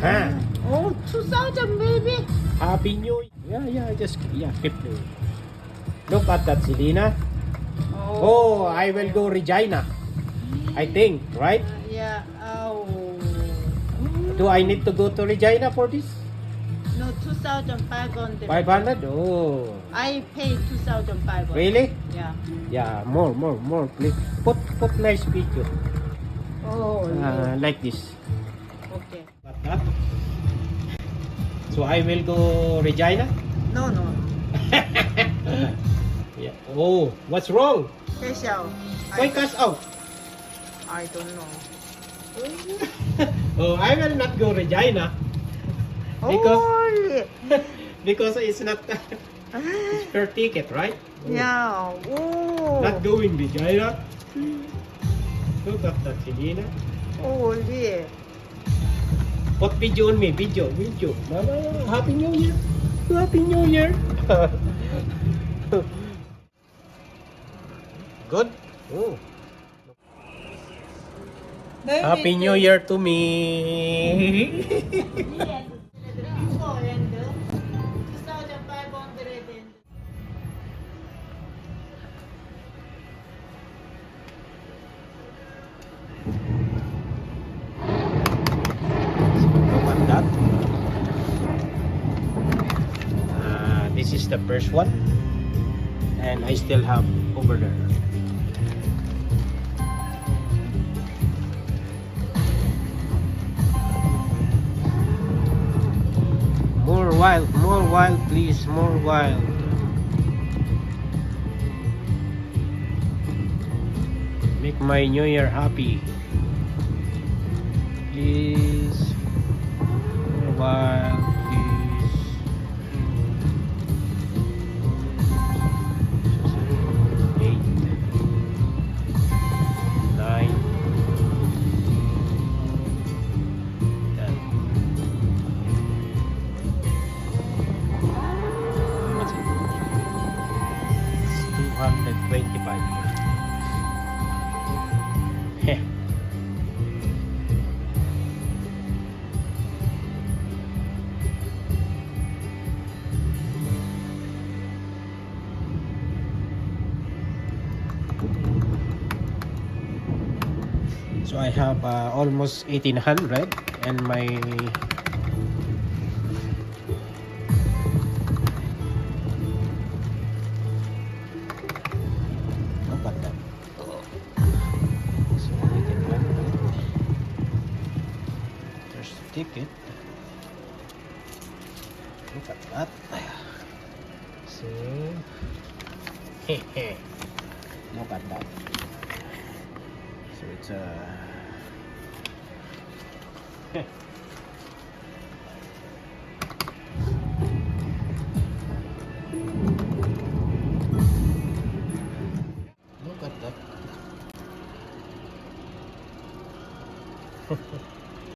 Huh? Oh, 2000 maybe. Happy New Year. Yeah, keep doing. Look at that, Selena. Oh, I will go Regina. I think, right? Yeah. Oh. Do I need to go to Regina for this? No, 2,500. 500? Oh. I pay 2,500. Really? Yeah. Yeah, more, please. Put nice picture. Oh, yeah. Like this. Okay. Like that. So I will go Regina? No. Yeah. Oh, what's wrong? Special. Why cash out? I don't know. Oh, I will not go Regina. Because because it's not it's per ticket, right? Oh. Yeah. Oh. Not going Regina. Look at that, Selena. Oh, yeah. Put video on me, video. Mama, Happy New Year. Happy New Year. Good. Oh. Happy New Year to me. Look at that. This is the first one, and I still have over there. More wild, please, more wild. Make my New Year happy, please. More wild, please. 8, 9, 10. What's it? It's 225. Heh. So I have almost 1800 and my look at that. So 1800. There's the ticket. Look at that. So look at that. So it's look at that.